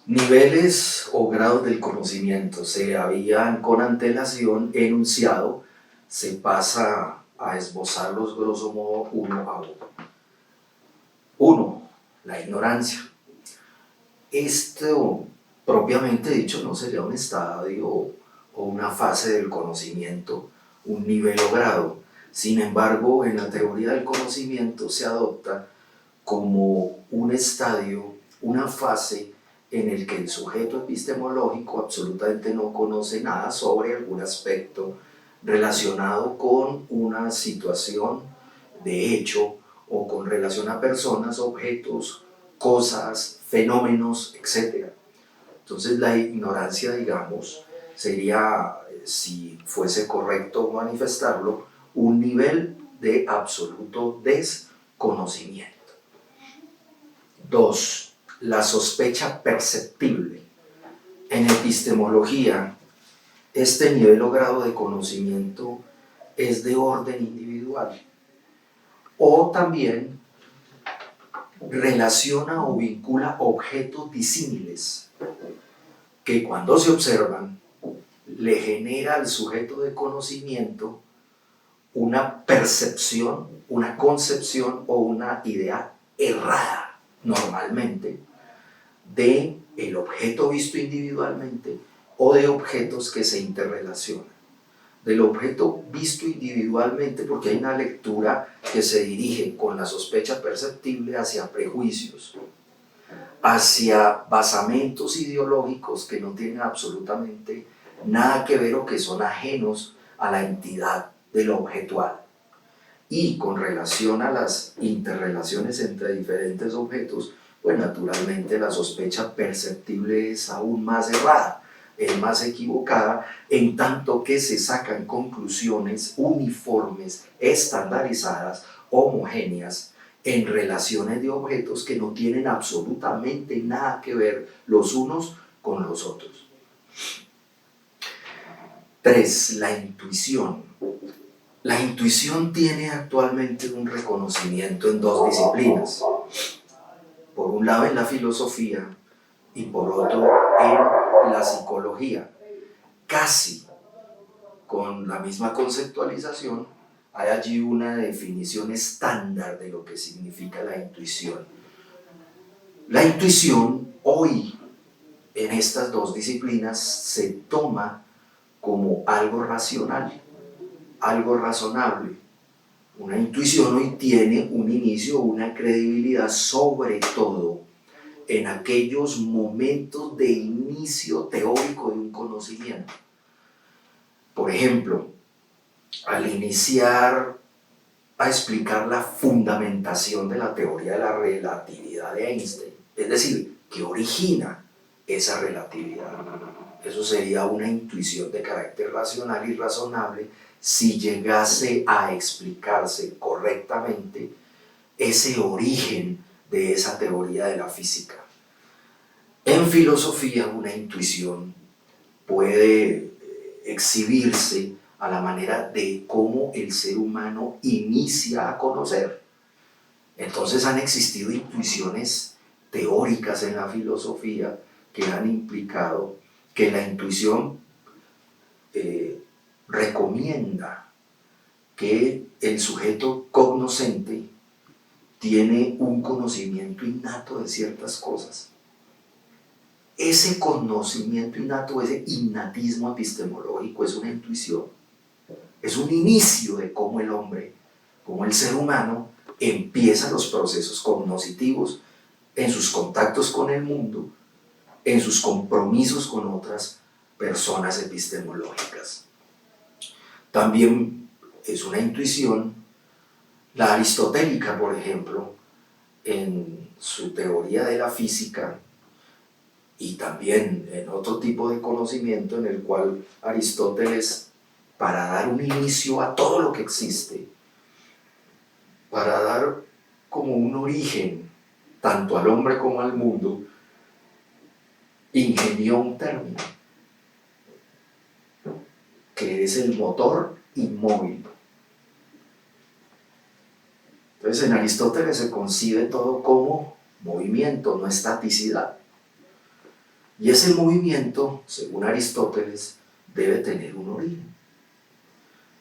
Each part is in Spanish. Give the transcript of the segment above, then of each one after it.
Niveles o grados del conocimiento se habían con antelación enunciado, se pasa a esbozarlos grosso modo uno a uno. Uno, la ignorancia. Esto, propiamente dicho, no sería un estadio o una fase del conocimiento, un nivel o grado. Sin embargo, en la teoría del conocimiento se adopta como un estadio, una fase en el que el sujeto epistemológico absolutamente no conoce nada sobre algún aspecto relacionado con una situación de hecho o con relación a personas, objetos, cosas, fenómenos, etc. Entonces la ignorancia, digamos, sería, si fuese correcto manifestarlo, un nivel de absoluto desconocimiento. Dos, la sospecha perceptible. En epistemología, este nivel o grado de conocimiento es de orden individual o también relaciona o vincula objetos disímiles que cuando se observan le genera al sujeto de conocimiento una percepción, una concepción o una idea errada normalmente de el objeto visto individualmente o de objetos que se interrelacionan. Del objeto visto individualmente, porque hay una lectura que se dirige con la sospecha perceptible hacia prejuicios, hacia basamentos ideológicos que no tienen absolutamente nada que ver o que son ajenos a la entidad de lo objetual. Y con relación a las interrelaciones entre diferentes objetos, pues naturalmente la sospecha perceptible es aún más errada, es más equivocada, en tanto que se sacan conclusiones uniformes, estandarizadas, homogéneas, en relaciones de objetos que no tienen absolutamente nada que ver los unos con los otros. 3. La intuición. La intuición tiene actualmente un reconocimiento en dos disciplinas. Por un lado en la filosofía y por otro en la psicología. Casi con la misma conceptualización, hay allí una definición estándar de lo que significa la intuición. La intuición hoy en estas dos disciplinas se toma como algo racional, algo razonable. Una intuición hoy tiene un inicio, una credibilidad, sobre todo en aquellos momentos de inicio teórico de un conocimiento. Por ejemplo, al iniciar a explicar la fundamentación de la teoría de la relatividad de Einstein, es decir, ¿qué origina esa relatividad? Eso sería una intuición de carácter racional y razonable si llegase a explicarse correctamente ese origen de esa teoría de la física. En filosofía, una intuición puede exhibirse a la manera de cómo el ser humano inicia a conocer. Entonces han existido intuiciones teóricas en la filosofía que han implicado que la intuición recomienda que el sujeto cognoscente tiene un conocimiento innato de ciertas cosas. Ese conocimiento innato, ese innatismo epistemológico es una intuición, es un inicio de cómo el hombre, cómo el ser humano empieza los procesos cognitivos en sus contactos con el mundo, en sus compromisos con otras personas epistemológicas. También es una intuición la aristotélica, por ejemplo, en su teoría de la física y también en otro tipo de conocimiento en el cual Aristóteles, para dar un inicio a todo lo que existe, para dar como un origen tanto al hombre como al mundo, ingenió un término que es el motor inmóvil. Entonces en Aristóteles se concibe todo como movimiento, no estaticidad. Y ese movimiento, según Aristóteles, debe tener un origen.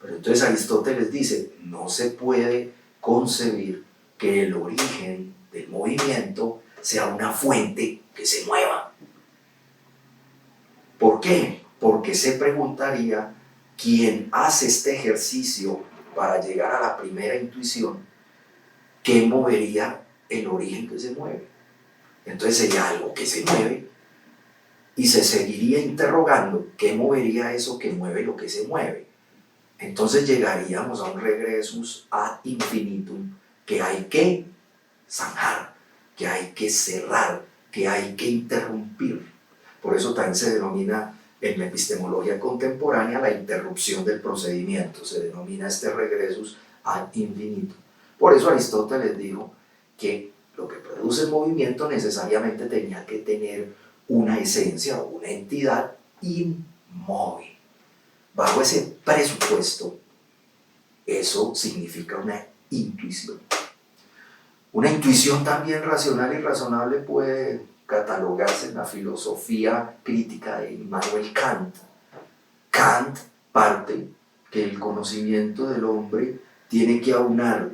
Pero entonces Aristóteles dice, no se puede concebir que el origen del movimiento sea una fuente que se mueva. ¿Por qué? Porque se preguntaría, quien hace este ejercicio para llegar a la primera intuición, ¿qué movería el origen que se mueve? Entonces sería algo que se mueve y se seguiría interrogando, ¿qué movería eso que mueve lo que se mueve? Entonces llegaríamos a un regresus ad infinitum que hay que zanjar, que hay que cerrar, que hay que interrumpir. Por eso también se denomina en la epistemología contemporánea la interrupción del procedimiento, se denomina este regresus ad infinitum. Por eso Aristóteles dijo que lo que produce el movimiento necesariamente tenía que tener una esencia o una entidad inmóvil. Bajo ese presupuesto, eso significa una intuición. Una intuición también racional y razonable puede catalogarse en la filosofía crítica de Immanuel Kant. Kant parte que el conocimiento del hombre tiene que aunar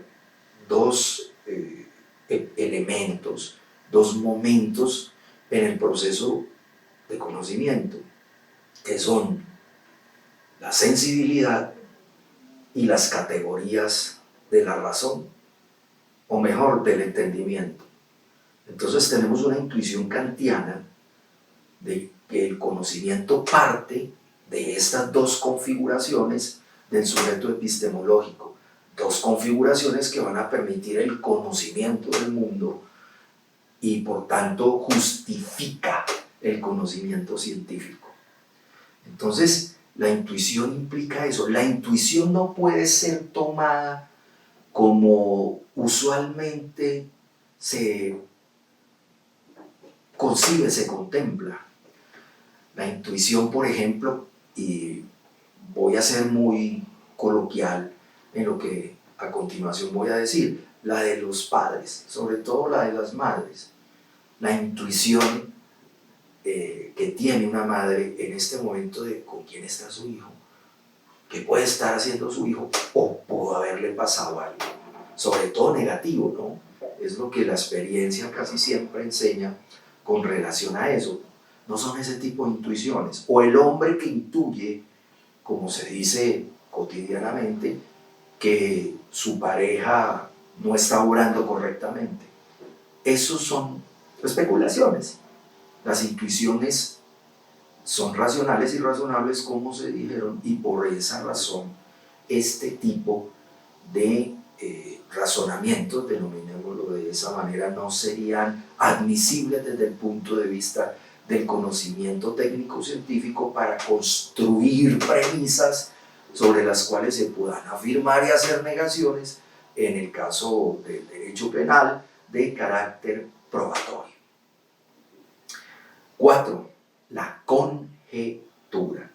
dos elementos, dos momentos en el proceso de conocimiento, que son la sensibilidad y las categorías de la razón, o mejor, del entendimiento. Entonces tenemos una intuición kantiana de que el conocimiento parte de estas dos configuraciones del sujeto epistemológico, dos configuraciones que van a permitir el conocimiento del mundo y por tanto justifica el conocimiento científico. Entonces, la intuición implica eso. La intuición no puede ser tomada como usualmente se concibe, se contempla. La intuición, por ejemplo, y voy a ser muy coloquial en lo que a continuación voy a decir, la de los padres, sobre todo la de las madres. La intuición que tiene una madre en este momento de con quién está su hijo, qué puede estar haciendo su hijo o pudo haberle pasado algo, sobre todo negativo, ¿no? Es lo que la experiencia casi siempre enseña con relación a eso. No son ese tipo de intuiciones. O el hombre que intuye, como se dice cotidianamente, que su pareja no está obrando correctamente. Esos son especulaciones. Las intuiciones son racionales y razonables, como se dijeron, y por esa razón este tipo de razonamientos, denominémoslo de esa manera, no serían admisibles desde el punto de vista del conocimiento técnico-científico para construir premisas sobre las cuales se puedan afirmar y hacer negaciones en el caso del derecho penal de carácter probatorio. 4. La conjetura.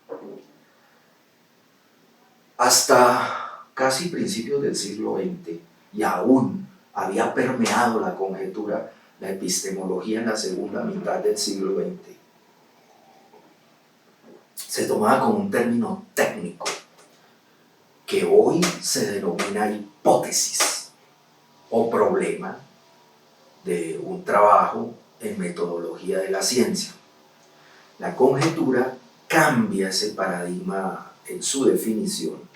Hasta casi principios del siglo XX, y aún había permeado la conjetura, la epistemología en la segunda mitad del siglo XX. Se tomaba como un término técnico, que hoy se denomina hipótesis o problema de un trabajo en metodología de la ciencia. La conjetura cambia ese paradigma en su definición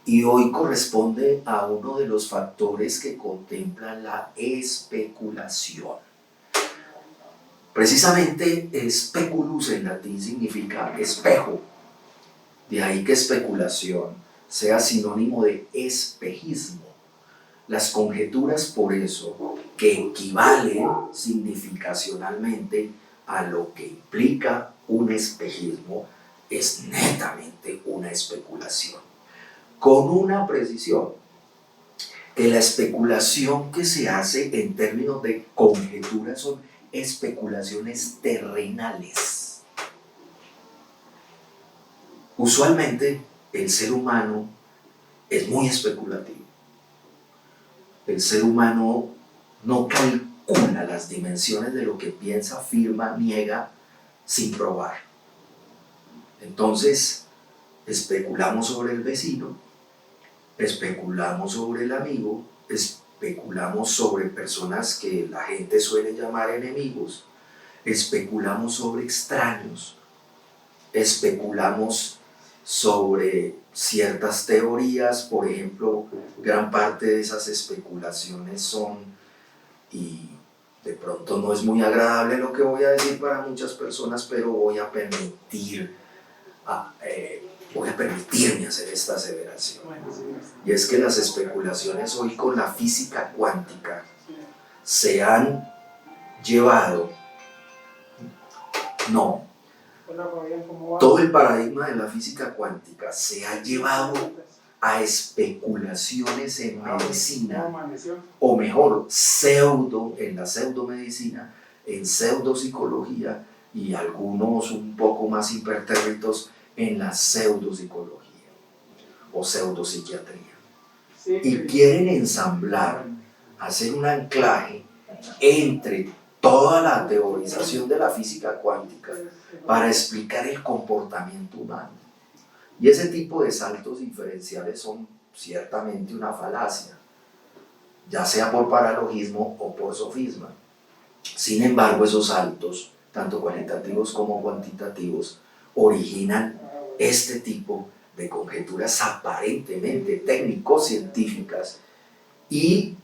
y hoy corresponde a uno de los factores que contemplan la especulación. Precisamente speculus en latín significa espejo, de ahí que especulación sea sinónimo de espejismo. Las conjeturas, por eso, que equivalen significacionalmente a lo que implica un espejismo, es netamente una especulación. Con una precisión, que la especulación que se hace en términos de conjeturas son especulaciones terrenales. Usualmente el ser humano es muy especulativo. El ser humano no calcula las dimensiones de lo que piensa, afirma, niega sin probar. Entonces, especulamos sobre el vecino, especulamos sobre el amigo, especulamos sobre personas que la gente suele llamar enemigos, especulamos sobre extraños, especulamos sobre ciertas teorías. Por ejemplo, gran parte de esas especulaciones son, y de pronto no es muy agradable lo que voy a decir para muchas personas, pero voy a permitirme hacer esta aseveración. Y es que las especulaciones hoy con la física cuántica se han llevado, todo el paradigma de la física cuántica se ha llevado a especulaciones en medicina, o mejor, en la pseudomedicina, en pseudopsicología y algunos un poco más impertérritos en la pseudopsicología o pseudopsiquiatría. Y quieren ensamblar, hacer un anclaje entre toda la teorización de la física cuántica para explicar el comportamiento humano. Y ese tipo de saltos diferenciales son ciertamente una falacia, ya sea por paralogismo o por sofisma. Sin embargo, esos saltos, tanto cualitativos como cuantitativos, originan este tipo de conjeturas aparentemente técnico-científicas y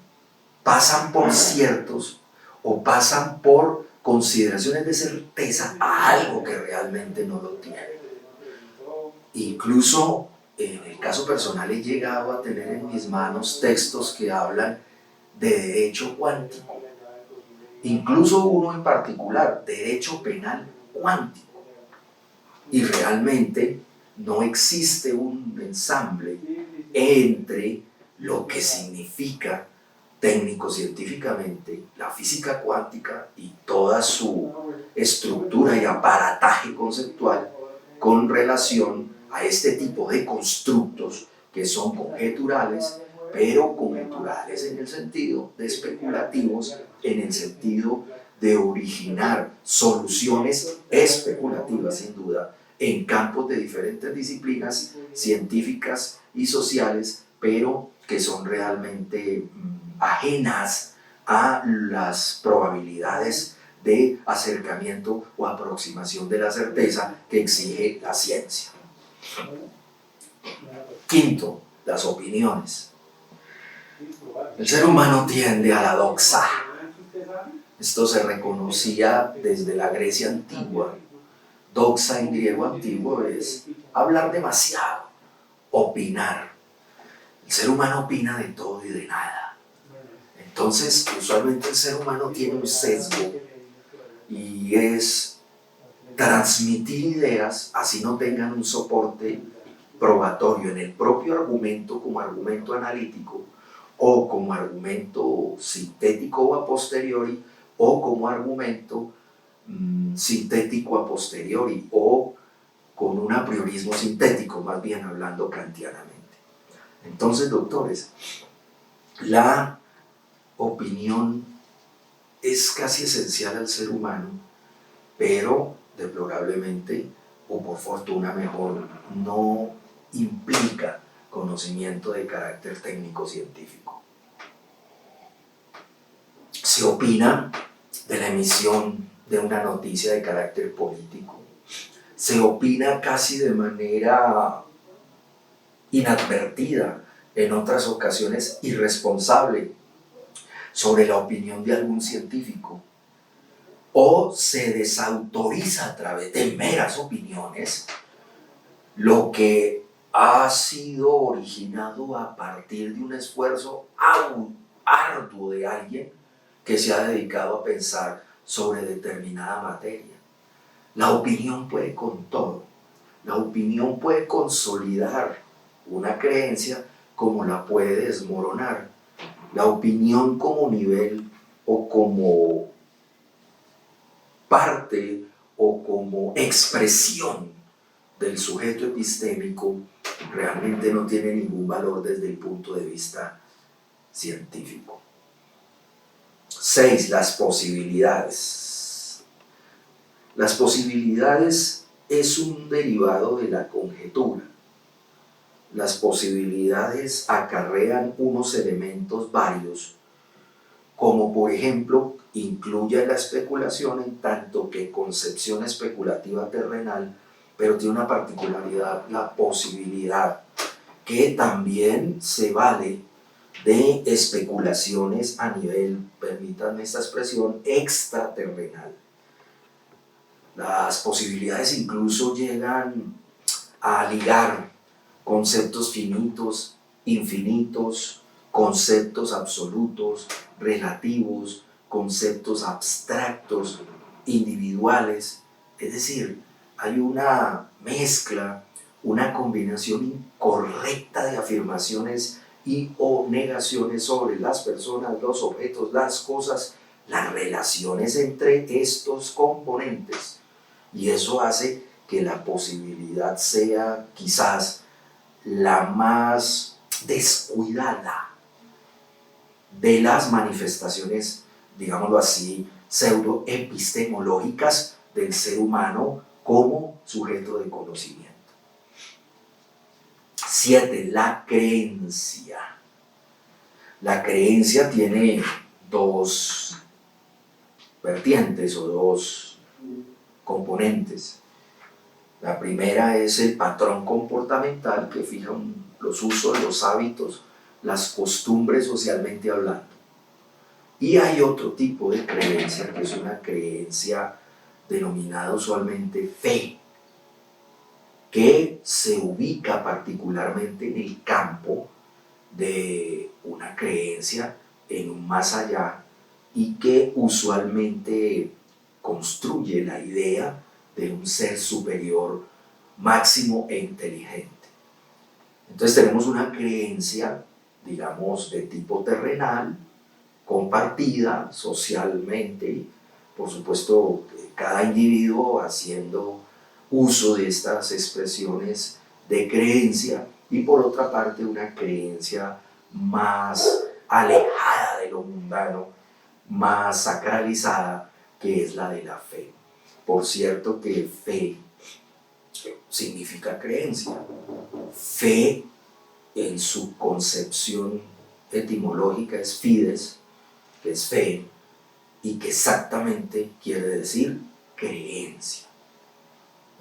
pasan por ciertos o pasan por consideraciones de certeza a algo que realmente no lo tiene. Incluso en el caso personal he llegado a tener en mis manos textos que hablan de derecho cuántico, incluso uno en particular, derecho penal cuántico, y realmente no existe un ensamble entre lo que significa técnico-científicamente la física cuántica y toda su estructura y aparataje conceptual con relación a este tipo de constructos que son conjeturales, pero conjeturales en el sentido de especulativos, en el sentido de originar soluciones especulativas, sin duda, en campos de diferentes disciplinas científicas y sociales, pero que son realmente ajenas a las probabilidades de acercamiento o aproximación de la certeza que exige la ciencia. Quinto, las opiniones. El ser humano tiende a la doxa. Esto se reconocía desde la Grecia antigua. Doxa en griego antiguo es hablar demasiado, opinar. El ser humano opina de todo y de nada. Entonces, usualmente el ser humano tiene un sesgo y es transmitir ideas, así no tengan un soporte probatorio en el propio argumento como argumento analítico o como argumento sintético o a posteriori o como argumento sintético a posteriori o con un apriorismo sintético, más bien hablando kantianamente. Entonces, doctores, la opinión es casi esencial al ser humano, pero deplorablemente, o por fortuna mejor, no implica conocimiento de carácter técnico-científico. Se opina de la emisión de una noticia de carácter político, se opina casi de manera inadvertida, en otras ocasiones irresponsable, sobre la opinión de algún científico, o se desautoriza a través de meras opiniones lo que ha sido originado a partir de un esfuerzo arduo de alguien que se ha dedicado a pensar sobre determinada materia. La opinión puede con todo. La opinión puede consolidar una creencia como la puede desmoronar. La opinión como nivel o como parte o como expresión del sujeto epistémico realmente no tiene ningún valor desde el punto de vista científico. 6. Las posibilidades. Las posibilidades es un derivado de la conjetura. Las posibilidades acarrean unos elementos varios, como por ejemplo incluye la especulación en tanto que concepción especulativa terrenal, pero tiene una particularidad, la posibilidad, que también se vale de especulaciones a nivel, permítanme esta expresión, extraterrenal. Las posibilidades incluso llegan a ligar conceptos finitos, infinitos, conceptos absolutos, relativos, conceptos abstractos, individuales. Es decir, hay una mezcla, una combinación incorrecta de afirmaciones y o negaciones sobre las personas, los objetos, las cosas, las relaciones entre estos componentes. Y eso hace que la posibilidad sea quizás la más descuidada de las manifestaciones, digámoslo así, pseudoepistemológicas del ser humano como sujeto de conocimiento. 7. La creencia. La creencia tiene dos vertientes o dos componentes. La primera es el patrón comportamental que fija los usos, los hábitos, las costumbres socialmente hablando. Y hay otro tipo de creencia que es una creencia denominada usualmente fe, que se ubica particularmente en el campo de una creencia en un más allá y que usualmente construye la idea de un ser superior, máximo e inteligente. Entonces tenemos una creencia, digamos, de tipo terrenal, compartida socialmente, por supuesto, cada individuo haciendo uso de estas expresiones de creencia, y por otra parte una creencia más alejada de lo mundano, más sacralizada, que es la de la fe. Por cierto que fe significa creencia. Fe en su concepción etimológica es fides, que es fe, y que exactamente quiere decir creencia.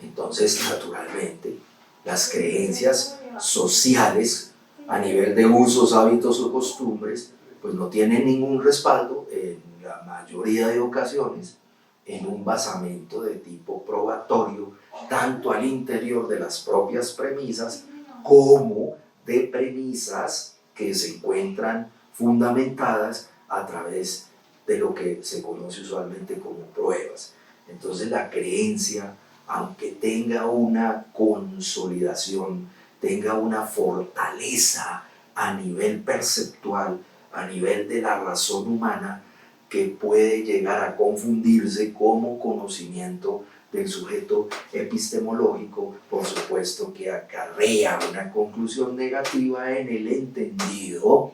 Entonces, naturalmente, las creencias sociales a nivel de usos, hábitos o costumbres, pues no tienen ningún respaldo en la mayoría de ocasiones en un basamento de tipo probatorio, tanto al interior de las propias premisas como de premisas que se encuentran fundamentadas a través de lo que se conoce usualmente como pruebas. Entonces la creencia, aunque tenga una consolidación, tenga una fortaleza a nivel perceptual, a nivel de la razón humana, que puede llegar a confundirse como conocimiento del sujeto epistemológico, por supuesto que acarrea una conclusión negativa en el entendido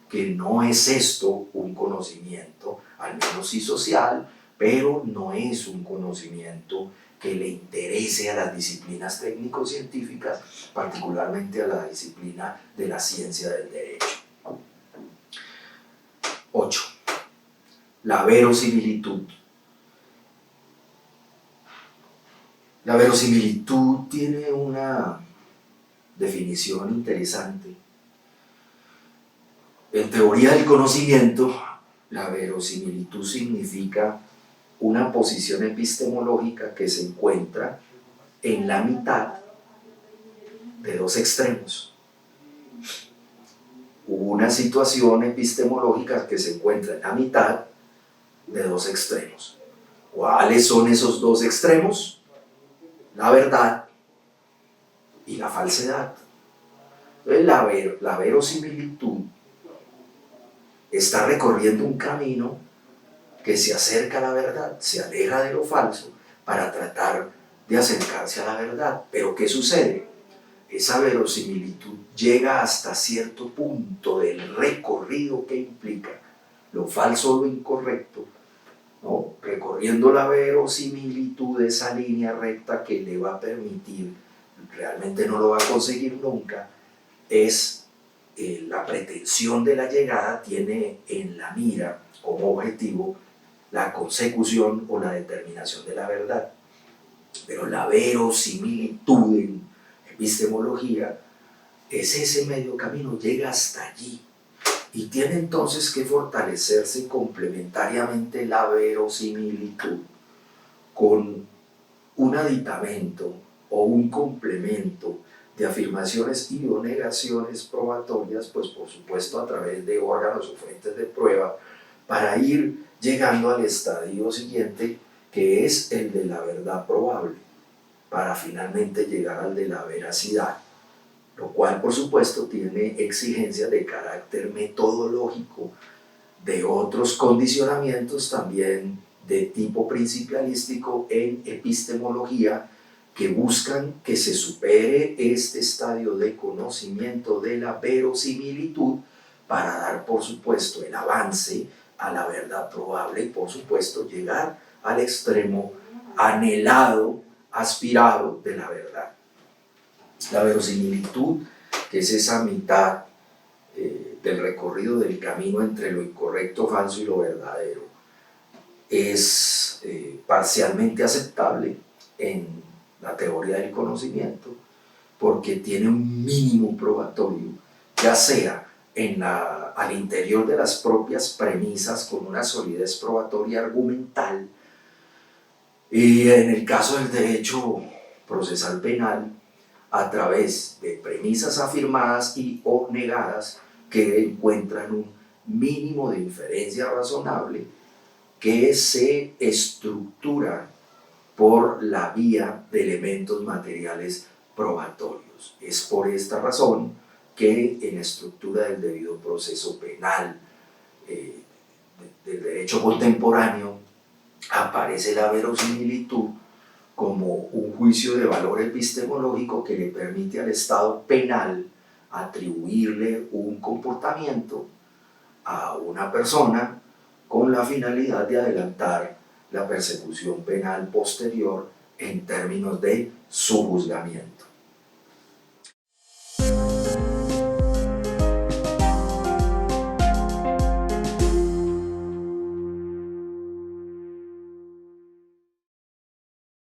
que no es esto un conocimiento, al menos sí social, pero no es un conocimiento que le interese a las disciplinas técnico-científicas, particularmente a la disciplina de la ciencia del derecho. 8. La verosimilitud. La verosimilitud tiene una definición interesante. En teoría del conocimiento, la verosimilitud significa una posición epistemológica que se encuentra en la mitad de dos extremos. Una situación epistemológica que se encuentra en la mitad de dos extremos. ¿Cuáles son esos dos extremos? La verdad y la falsedad. Entonces, la verosimilitud está recorriendo un camino que se acerca a la verdad, se aleja de lo falso para tratar de acercarse a la verdad. Pero ¿qué sucede? Esa verosimilitud llega hasta cierto punto del recorrido que implica lo falso o lo incorrecto, ¿no? Recorriendo la verosimilitud similitud, esa línea recta que le va a permitir, realmente no lo va a conseguir nunca, es la pretensión de la llegada tiene en la mira como objetivo la consecución o la determinación de la verdad. Pero la verosimilitud en epistemología es ese medio camino, llega hasta allí y tiene entonces que fortalecerse complementariamente la verosimilitud con un aditamento o un complemento de afirmaciones y o negaciones probatorias, pues por supuesto a través de órganos o fuentes de prueba, para ir llegando al estadio siguiente, que es el de la verdad probable, para finalmente llegar al de la veracidad, lo cual por supuesto tiene exigencias de carácter metodológico, de otros condicionamientos también de tipo principialístico en epistemología, que buscan que se supere este estadio de conocimiento de la verosimilitud para dar por supuesto el avance a la verdad probable y por supuesto llegar al extremo anhelado, aspirado de la verdad. La verosimilitud, que es esa mitad del recorrido del camino entre lo incorrecto, falso y lo verdadero, es parcialmente aceptable en la teoría del conocimiento porque tiene un mínimo probatorio, ya sea al interior de las propias premisas con una solidez probatoria argumental, y en el caso del derecho procesal penal, a través de premisas afirmadas y o negadas que encuentran un mínimo de inferencia razonable que se estructura por la vía de elementos materiales probatorios. Es por esta razón que en la estructura del debido proceso penal del derecho contemporáneo aparece la verosimilitud como un juicio de valor epistemológico que le permite al Estado penal atribuirle un comportamiento a una persona con la finalidad de adelantar la persecución penal posterior en términos de su juzgamiento.